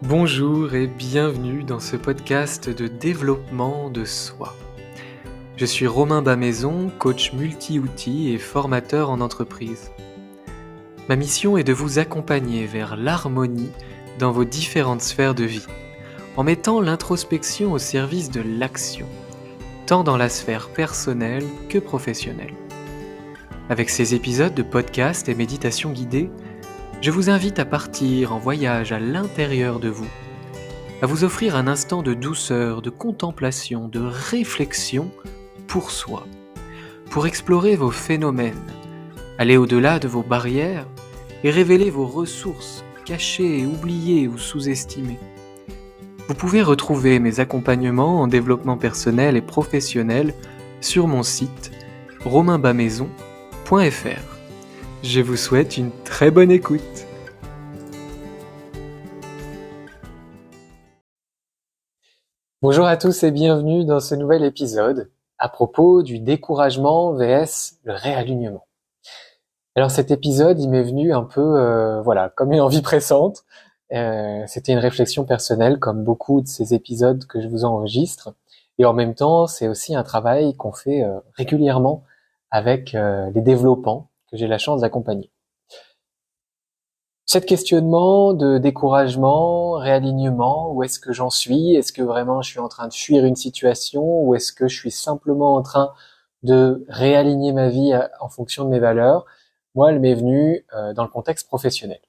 Bonjour et bienvenue dans ce podcast de développement de soi. Je suis Romain Bamaison, coach multi-outils et formateur en entreprise. Ma mission est de vous accompagner vers l'harmonie dans vos différentes sphères de vie, en mettant l'introspection au service de l'action, tant dans la sphère personnelle que professionnelle. Avec ces épisodes de podcast et méditation guidée, je vous invite à partir en voyage à l'intérieur de vous, à vous offrir un instant de douceur, de contemplation, de réflexion pour soi, pour explorer vos phénomènes, aller au-delà de vos barrières et révéler vos ressources cachées, oubliées ou sous-estimées. Vous pouvez retrouver mes accompagnements en développement personnel et professionnel sur mon site romainbamaison.fr. Je vous souhaite une très bonne écoute. Bonjour à tous et bienvenue dans ce nouvel épisode à propos du découragement vs le réalignement. Alors cet épisode, il m'est venu un peu, comme une envie pressante. C'était une réflexion personnelle comme beaucoup de ces épisodes que je vous enregistre. Et en même temps, c'est aussi un travail qu'on fait régulièrement avec les développants que j'ai la chance d'accompagner. Cet questionnement de découragement, réalignement, où est-ce que j'en suis? Est-ce que vraiment je suis en train de fuir une situation ou est-ce que je suis simplement en train de réaligner ma vie en fonction de mes valeurs? Moi, elle m'est venue dans le contexte professionnel.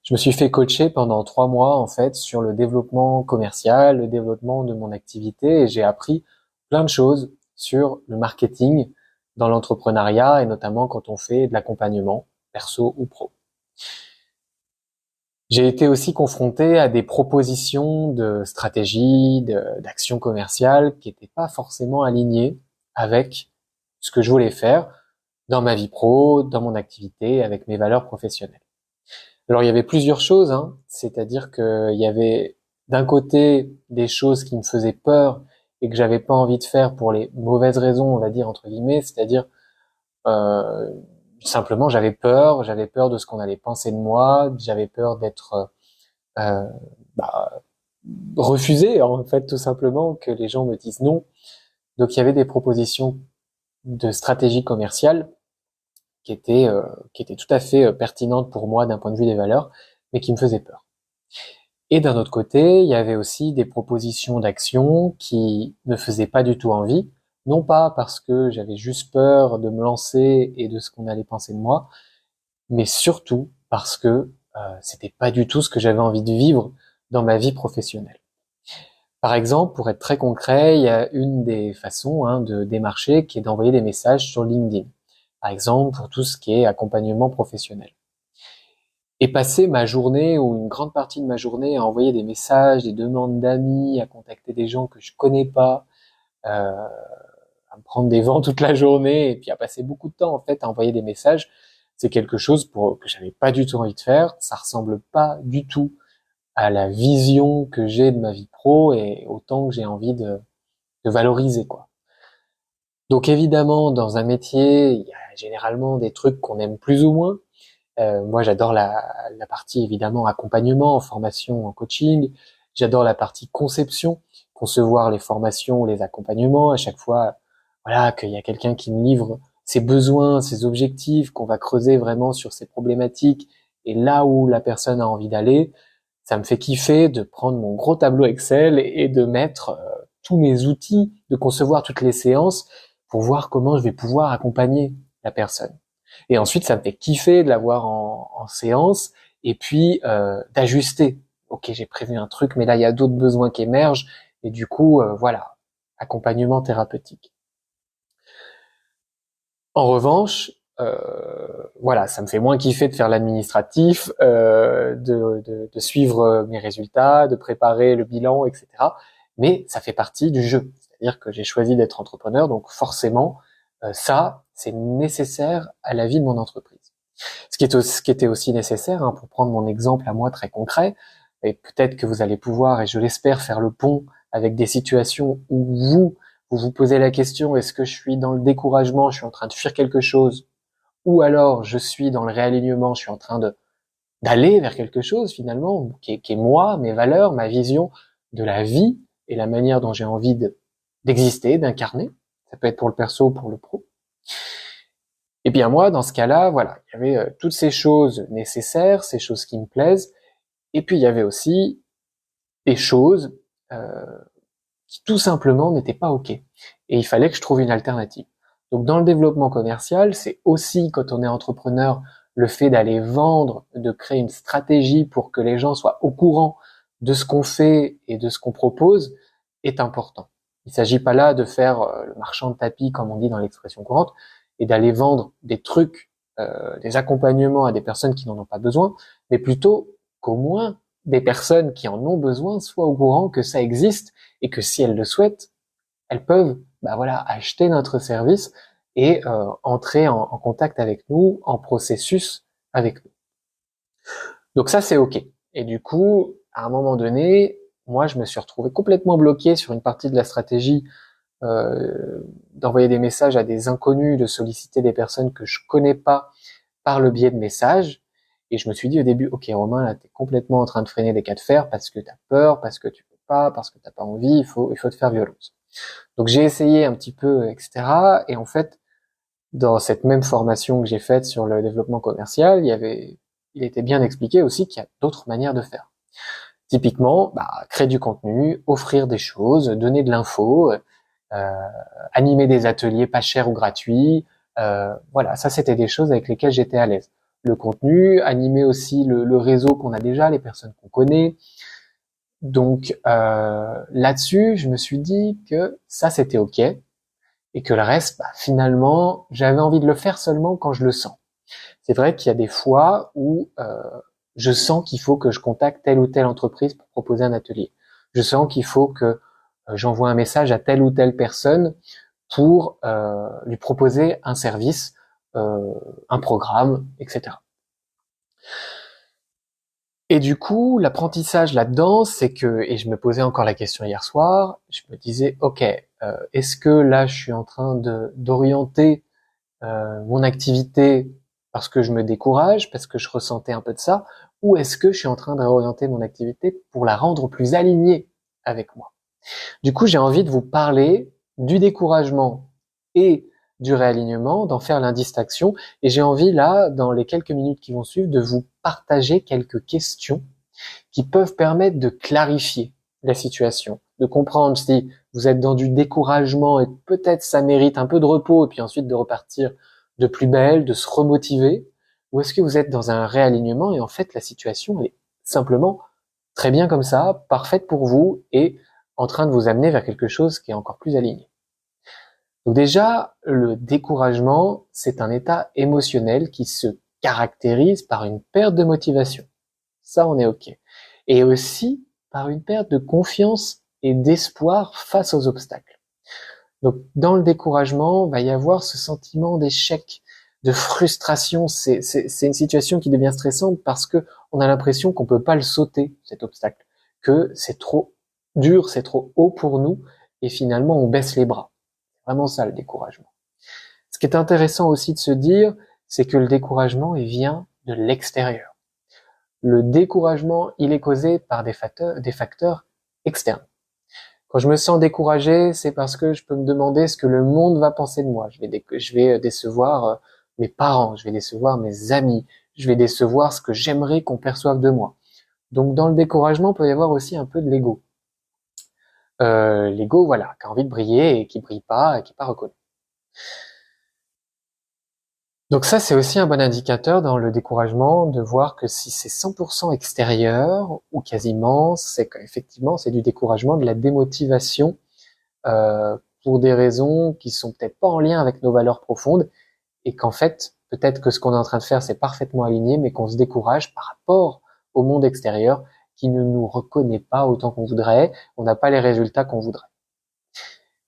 Je me suis fait coacher pendant 3 mois en fait sur le développement commercial, le développement de mon activité et j'ai appris plein de choses sur le marketing dans l'entrepreneuriat et notamment quand on fait de l'accompagnement perso ou pro. J'ai été aussi confronté à des propositions de stratégie, d'action commerciale qui n'étaient pas forcément alignées avec ce que je voulais faire dans ma vie pro, dans mon activité, avec mes valeurs professionnelles. Alors il y avait plusieurs choses, c'est-à-dire qu'il y avait d'un côté des choses qui me faisaient peur et que j'avais pas envie de faire pour les mauvaises raisons, on va dire entre guillemets, c'est-à-dire euh, simplement j'avais peur de ce qu'on allait penser de moi, j'avais peur d'être euh, bah, refusé en fait tout simplement, que les gens me disent non. Donc il y avait des propositions de stratégie commerciale qui étaient tout à fait pertinentes pour moi d'un point de vue des valeurs, mais qui me faisaient peur. Et d'un autre côté, il y avait aussi des propositions d'action qui ne faisaient pas du tout envie, non pas parce que j'avais juste peur de me lancer et de ce qu'on allait penser de moi, mais surtout parce que c'était pas du tout ce que j'avais envie de vivre dans ma vie professionnelle. Par exemple, pour être très concret, il y a une des façons de démarcher qui est d'envoyer des messages sur LinkedIn. Par exemple, pour tout ce qui est accompagnement professionnel. Et passer ma journée ou une grande partie de ma journée à envoyer des messages, des demandes d'amis, à contacter des gens que je connais pas, à me prendre des vents toute la journée et puis à passer beaucoup de temps en fait à envoyer des messages, c'est quelque chose que j'avais pas du tout envie de faire. Ça ressemble pas du tout à la vision que j'ai de ma vie pro et autant que j'ai envie de valoriser quoi. Donc évidemment, dans un métier, il y a généralement des trucs qu'on aime plus ou moins. Moi, j'adore la partie évidemment accompagnement, en formation, en coaching. J'adore la partie conception, concevoir les formations ou les accompagnements. À chaque fois, voilà, qu'il y a quelqu'un qui me livre ses besoins, ses objectifs, qu'on va creuser vraiment sur ses problématiques et là où la personne a envie d'aller. Ça me fait kiffer de prendre mon gros tableau Excel et de mettre tous mes outils, de concevoir toutes les séances pour voir comment je vais pouvoir accompagner la personne. Et ensuite, ça me fait kiffer de la voir en séance et puis d'ajuster. Ok, j'ai prévu un truc, mais là, il y a d'autres besoins qui émergent. Et du coup, voilà, accompagnement thérapeutique. En revanche, voilà, ça me fait moins kiffer de faire l'administratif, de suivre mes résultats, de préparer le bilan, etc. Mais ça fait partie du jeu. C'est-à-dire que j'ai choisi d'être entrepreneur, donc forcément, ça, c'est nécessaire à la vie de mon entreprise. Ce qui était aussi nécessaire, pour prendre mon exemple à moi très concret, et peut-être que vous allez pouvoir, et je l'espère, faire le pont avec des situations où vous vous posez la question, est-ce que je suis dans le découragement, je suis en train de fuir quelque chose, ou alors je suis dans le réalignement, je suis en train de d'aller vers quelque chose finalement qui est moi, mes valeurs, ma vision de la vie et la manière dont j'ai envie d'exister, d'incarner. Ça peut être pour le perso ou pour le pro. Et bien moi, dans ce cas-là, voilà, il y avait toutes ces choses nécessaires, ces choses qui me plaisent, et puis il y avait aussi des choses euh, qui tout simplement n'étaient pas OK. Et il fallait que je trouve une alternative. Donc dans le développement commercial, c'est aussi quand on est entrepreneur, le fait d'aller vendre, de créer une stratégie pour que les gens soient au courant de ce qu'on fait et de ce qu'on propose est important. Il ne s'agit pas là de faire le marchand de tapis, comme on dit dans l'expression courante, et d'aller vendre des trucs, des accompagnements à des personnes qui n'en ont pas besoin, mais plutôt qu'au moins des personnes qui en ont besoin soient au courant que ça existe et que si elles le souhaitent, elles peuvent acheter notre service et entrer en contact avec nous, en processus avec nous. Donc ça, c'est OK. Et du coup, à un moment donné, moi, je me suis retrouvé complètement bloqué sur une partie de la stratégie d'envoyer des messages à des inconnus, de solliciter des personnes que je connais pas par le biais de messages. Et je me suis dit au début, OK, Romain, là, t'es complètement en train de freiner des cas de fer parce que t'as peur, parce que tu peux pas, parce que t'as pas envie, il faut te faire violence. Donc j'ai essayé un petit peu, etc. Et en fait, dans cette même formation que j'ai faite sur le développement commercial, il était bien expliqué aussi qu'il y a d'autres manières de faire. Typiquement, créer du contenu, offrir des choses, donner de l'info, animer des ateliers pas chers ou gratuits. Voilà, ça c'était des choses avec lesquelles j'étais à l'aise. Le contenu, animer aussi le réseau qu'on a déjà, les personnes qu'on connaît. Donc là-dessus, je me suis dit que ça c'était OK et que le reste, finalement, j'avais envie de le faire seulement quand je le sens. C'est vrai qu'il y a des fois où je sens qu'il faut que je contacte telle ou telle entreprise pour proposer un atelier. Je sens qu'il faut que j'envoie un message à telle ou telle personne pour lui proposer un service, un programme, etc. Et du coup, l'apprentissage là-dedans, c'est que, et je me posais encore la question hier soir, je me disais, OK, est-ce que là, je suis en train d'orienter mon activité parce que je me décourage, parce que je ressentais un peu de ça, ou est-ce que je suis en train d'orienter mon activité pour la rendre plus alignée avec moi? Du coup, j'ai envie de vous parler du découragement et du réalignement, d'en faire l'indistinction, et j'ai envie là, dans les quelques minutes qui vont suivre, de vous partager quelques questions qui peuvent permettre de clarifier la situation, de comprendre si vous êtes dans du découragement et peut-être ça mérite un peu de repos et puis ensuite de repartir de plus belle, de se remotiver, ou est-ce que vous êtes dans un réalignement et en fait la situation est simplement très bien comme ça, parfaite pour vous et en train de vous amener vers quelque chose qui est encore plus aligné. Donc déjà, le découragement, c'est un état émotionnel qui se caractérise par une perte de motivation. Ça, on est OK. Et aussi par une perte de confiance et d'espoir face aux obstacles. Donc, dans le découragement, va y avoir ce sentiment d'échec, de frustration. C'est une situation qui devient stressante parce que on a l'impression qu'on peut pas le sauter, cet obstacle, que c'est trop dur, c'est trop haut pour nous, et finalement, on baisse les bras. C'est vraiment ça, le découragement. Ce qui est intéressant aussi de se dire, c'est que le découragement, il vient de l'extérieur. Le découragement, il est causé par des facteurs externes. Quand je me sens découragé, c'est parce que je peux me demander ce que le monde va penser de moi. Je vais décevoir mes parents, je vais décevoir mes amis, je vais décevoir ce que j'aimerais qu'on perçoive de moi. Donc dans le découragement, il peut y avoir aussi un peu de l'ego. L'ego, voilà, qui a envie de briller et qui brille pas, et qui est pas reconnu. Donc ça, c'est aussi un bon indicateur dans le découragement de voir que si c'est 100% extérieur ou quasiment, c'est qu'effectivement c'est du découragement, de la démotivation pour des raisons qui sont peut-être pas en lien avec nos valeurs profondes et qu'en fait peut-être que ce qu'on est en train de faire c'est parfaitement aligné, mais qu'on se décourage par rapport au monde extérieur qui ne nous reconnaît pas autant qu'on voudrait, on n'a pas les résultats qu'on voudrait.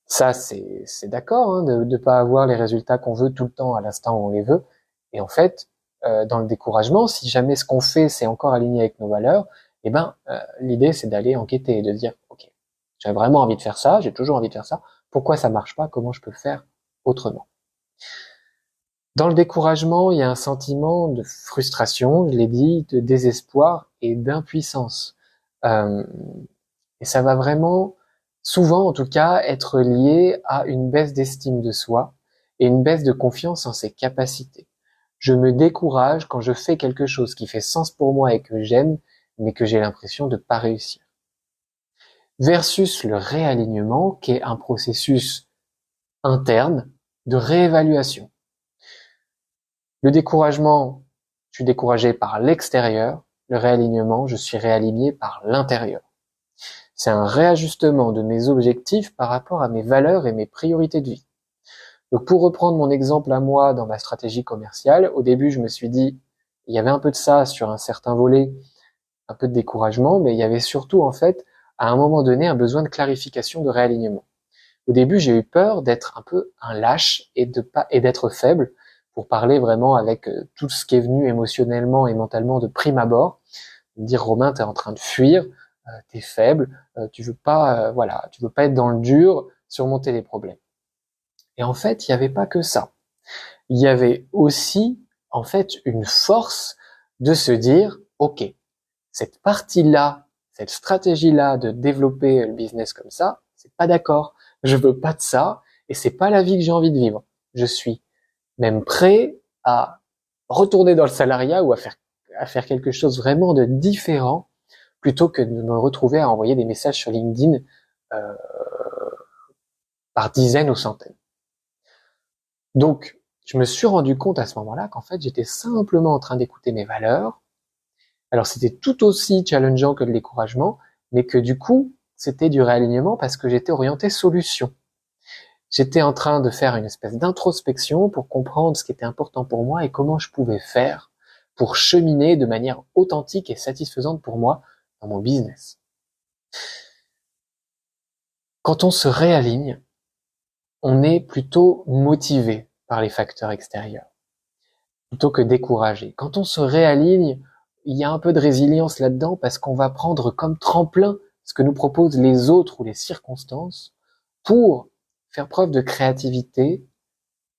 Ça, c'est d'accord, hein, de ne pas avoir les résultats qu'on veut tout le temps à l'instant où on les veut. Et en fait, dans le découragement, si jamais ce qu'on fait c'est encore aligné avec nos valeurs, eh ben, l'idée c'est d'aller enquêter et de dire, ok, j'ai vraiment envie de faire ça, j'ai toujours envie de faire ça. Pourquoi ça marche pas? Comment je peux le faire autrement? Dans le découragement, il y a un sentiment de frustration, je l'ai dit, de désespoir et d'impuissance. Euh, et ça va vraiment, souvent en tout cas, être lié à une baisse d'estime de soi et une baisse de confiance en ses capacités. Je me décourage quand je fais quelque chose qui fait sens pour moi et que j'aime, mais que j'ai l'impression de pas réussir. Versus le réalignement, qui est un processus interne de réévaluation. Le découragement, je suis découragé par l'extérieur. Le réalignement, je suis réaligné par l'intérieur. C'est un réajustement de mes objectifs par rapport à mes valeurs et mes priorités de vie. Donc pour reprendre mon exemple à moi dans ma stratégie commerciale, au début je me suis dit, il y avait un peu de ça sur un certain volet, un peu de découragement, mais il y avait surtout en fait à un moment donné un besoin de clarification, de réalignement. Au début j'ai eu peur d'être un peu un lâche et d'être faible, pour parler vraiment avec tout ce qui est venu émotionnellement et mentalement de prime abord, me dire Romain t'es en train de fuir, t'es faible, tu veux pas tu veux pas être dans le dur, surmonter les problèmes. Et en fait, il n'y avait pas que ça. Il y avait aussi, en fait, une force de se dire, OK, cette partie-là, cette stratégie-là de développer le business comme ça, c'est pas d'accord. Je veux pas de ça et c'est pas la vie que j'ai envie de vivre. Je suis même prêt à retourner dans le salariat ou à faire quelque chose vraiment de différent plutôt que de me retrouver à envoyer des messages sur LinkedIn euh, par dizaines ou centaines. Donc, je me suis rendu compte à ce moment-là qu'en fait, j'étais simplement en train d'écouter mes valeurs. Alors, c'était tout aussi challengeant que le découragement, mais que du coup, c'était du réalignement parce que j'étais orienté solution. J'étais en train de faire une espèce d'introspection pour comprendre ce qui était important pour moi et comment je pouvais faire pour cheminer de manière authentique et satisfaisante pour moi dans mon business. Quand on se réaligne, on est plutôt motivé par les facteurs extérieurs, plutôt que découragé. Quand on se réaligne, il y a un peu de résilience là-dedans parce qu'on va prendre comme tremplin ce que nous proposent les autres ou les circonstances pour faire preuve de créativité,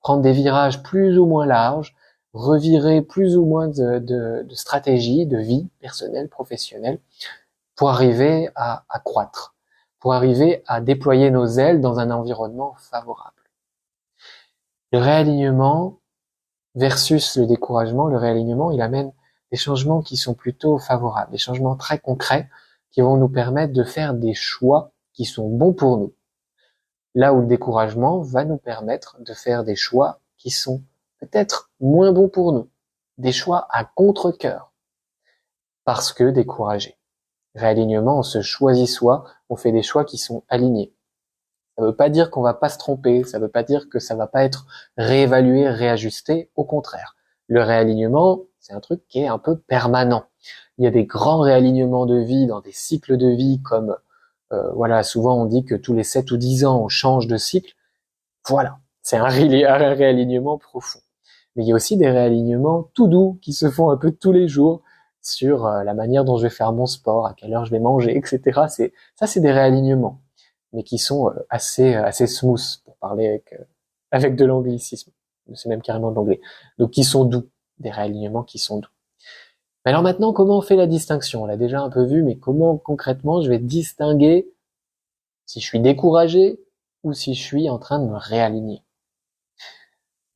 prendre des virages plus ou moins larges, revirer plus ou moins de stratégie, de vie personnelle, professionnelle, pour arriver à croître, pour arriver à déployer nos ailes dans un environnement favorable. Le réalignement versus le découragement, le réalignement, il amène des changements qui sont plutôt favorables, des changements très concrets qui vont nous permettre de faire des choix qui sont bons pour nous. Là où le découragement va nous permettre de faire des choix qui sont peut-être moins bons pour nous, des choix à contre-cœur, parce que découragés. Réalignement, on se choisit soi, on fait des choix qui sont alignés. Ça veut pas dire qu'on va pas se tromper, ça veut pas dire que ça va pas être réévalué, réajusté, au contraire. Le réalignement, c'est un truc qui est un peu permanent. Il y a des grands réalignements de vie dans des cycles de vie comme souvent on dit que tous les 7 ou 10 ans on change de cycle. Voilà, c'est un réalignement profond. Mais il y a aussi des réalignements tout doux qui se font un peu tous les jours sur la manière dont je vais faire mon sport, à quelle heure je vais manger, etc. C'est des réalignements, mais qui sont assez smooth pour parler avec de l'anglicisme. C'est même carrément de l'anglais. Donc qui sont doux, des réalignements qui sont doux. Mais alors maintenant, comment on fait la distinction? On l'a déjà un peu vu, mais comment concrètement je vais distinguer si je suis découragé ou si je suis en train de me réaligner?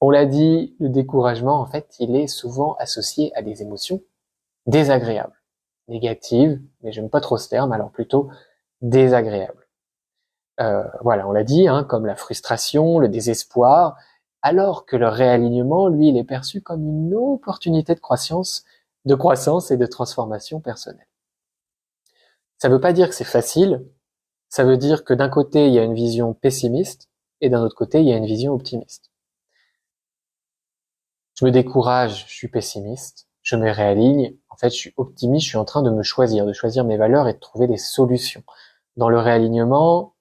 On l'a dit, le découragement, en fait, il est souvent associé à des émotions désagréables, négatives, mais j'aime pas trop ce terme, alors plutôt désagréables. On l'a dit, comme la frustration, le désespoir, alors que le réalignement, lui, il est perçu comme une opportunité de croissance et de transformation personnelle. Ça veut pas dire que c'est facile, ça veut dire que d'un côté, il y a une vision pessimiste, et d'un autre côté, il y a une vision optimiste. Je me décourage, je suis pessimiste, je me réaligne, en fait je suis optimiste, je suis en train de choisir mes valeurs et de trouver des solutions. Dans le réalignement,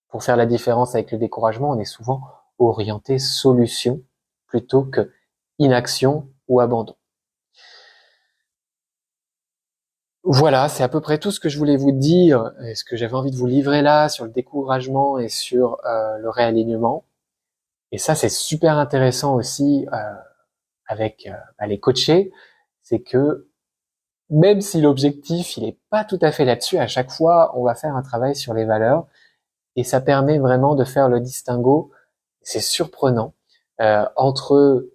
pour faire la différence avec le découragement, on est souvent orienté solution plutôt que inaction ou abandon. Voilà, c'est à peu près tout ce que je voulais vous dire et ce que j'avais envie de vous livrer là sur le découragement et sur le réalignement. Et ça, c'est super intéressant aussi avec les coachés, c'est que même si l'objectif il est pas tout à fait là-dessus, à chaque fois, on va faire un travail sur les valeurs et ça permet vraiment de faire le distinguo. C'est surprenant entre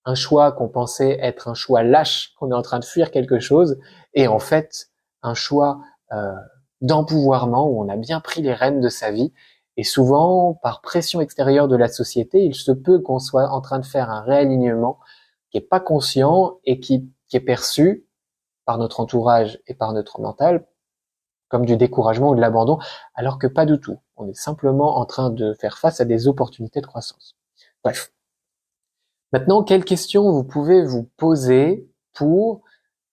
un choix qu'on pensait être un choix lâche, qu'on est en train de fuir quelque chose, et en fait un choix d'empouvoirment où on a bien pris les rênes de sa vie. Et souvent, par pression extérieure de la société, il se peut qu'on soit en train de faire un réalignement qui est pas conscient et qui est perçu par notre entourage et par notre mental comme du découragement ou de l'abandon, alors que pas du tout. On est simplement en train de faire face à des opportunités de croissance. Bref. Maintenant, quelles questions vous pouvez vous poser pour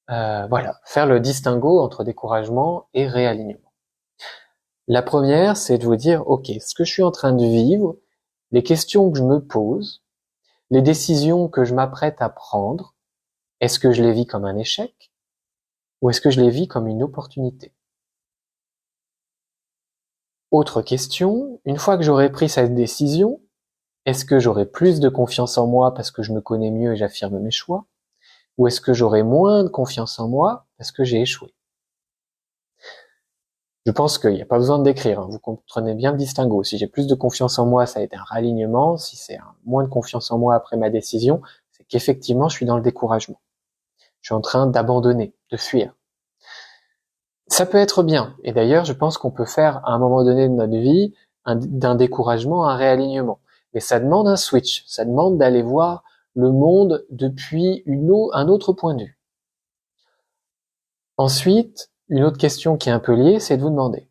faire le distinguo entre découragement et réalignement? La première, c'est de vous dire, ok, ce que je suis en train de vivre, les questions que je me pose, les décisions que je m'apprête à prendre, est-ce que je les vis comme un échec ou est-ce que je les vis comme une opportunité? Autre question, une fois que j'aurai pris cette décision, est-ce que j'aurai plus de confiance en moi parce que je me connais mieux et j'affirme mes choix? Ou est-ce que j'aurai moins de confiance en moi parce que j'ai échoué? Je pense qu'il n'y a pas besoin de décrire, hein. Vous comprenez bien le distinguo. Si j'ai plus de confiance en moi, ça a été un réalignement. Si c'est moins de confiance en moi après ma décision, c'est qu'effectivement, je suis dans le découragement. Je suis en train d'abandonner, de fuir. Ça peut être bien. Et d'ailleurs, je pense qu'on peut faire à un moment donné de notre vie d'un découragement un réalignement. Mais ça demande un switch. Ça demande d'aller voir le monde depuis un autre point de vue. Ensuite, une autre question qui est un peu liée, c'est de vous demander,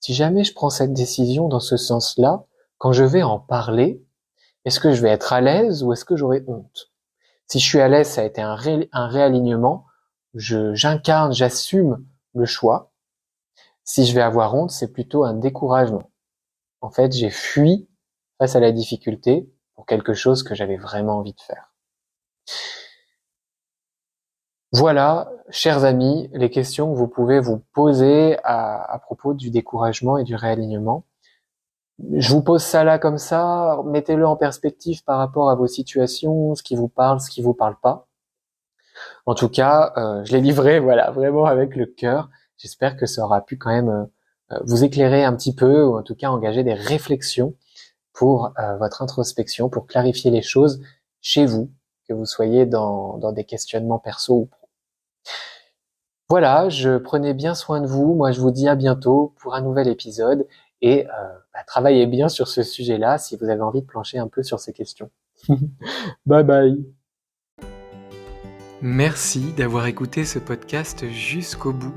si jamais je prends cette décision dans ce sens-là, quand je vais en parler, est-ce que je vais être à l'aise ou est-ce que j'aurai honte? Si je suis à l'aise, ça a été un réalignement, j'incarne, j'assume le choix. Si je vais avoir honte, c'est plutôt un découragement. En fait, j'ai fui face à la difficulté pour quelque chose que j'avais vraiment envie de faire. Voilà, chers amis, les questions que vous pouvez vous poser à propos du découragement et du réalignement. Je vous pose ça là comme ça, mettez-le en perspective par rapport à vos situations, ce qui vous parle, ce qui vous parle pas. En tout cas, je l'ai livré, voilà, vraiment avec le cœur. J'espère que ça aura pu quand même vous éclairer un petit peu, ou en tout cas engager des réflexions pour votre introspection, pour clarifier les choses chez vous, que vous soyez dans des questionnements perso ou pro. Voilà, prenez bien soin de vous. Moi, je vous dis à bientôt pour un nouvel épisode et travaillez bien sur ce sujet-là si vous avez envie de plancher un peu sur ces questions. Bye bye. Merci d'avoir écouté ce podcast jusqu'au bout.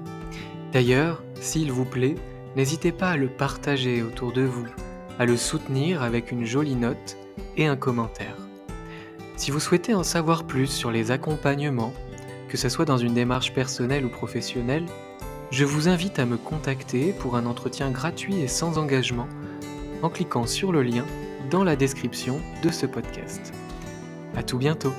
D'ailleurs, s'il vous plaît, n'hésitez pas à le partager autour de vous, à le soutenir avec une jolie note et un commentaire. Si vous souhaitez en savoir plus sur les accompagnements, que ce soit dans une démarche personnelle ou professionnelle, je vous invite à me contacter pour un entretien gratuit et sans engagement en cliquant sur le lien dans la description de ce podcast. À tout bientôt.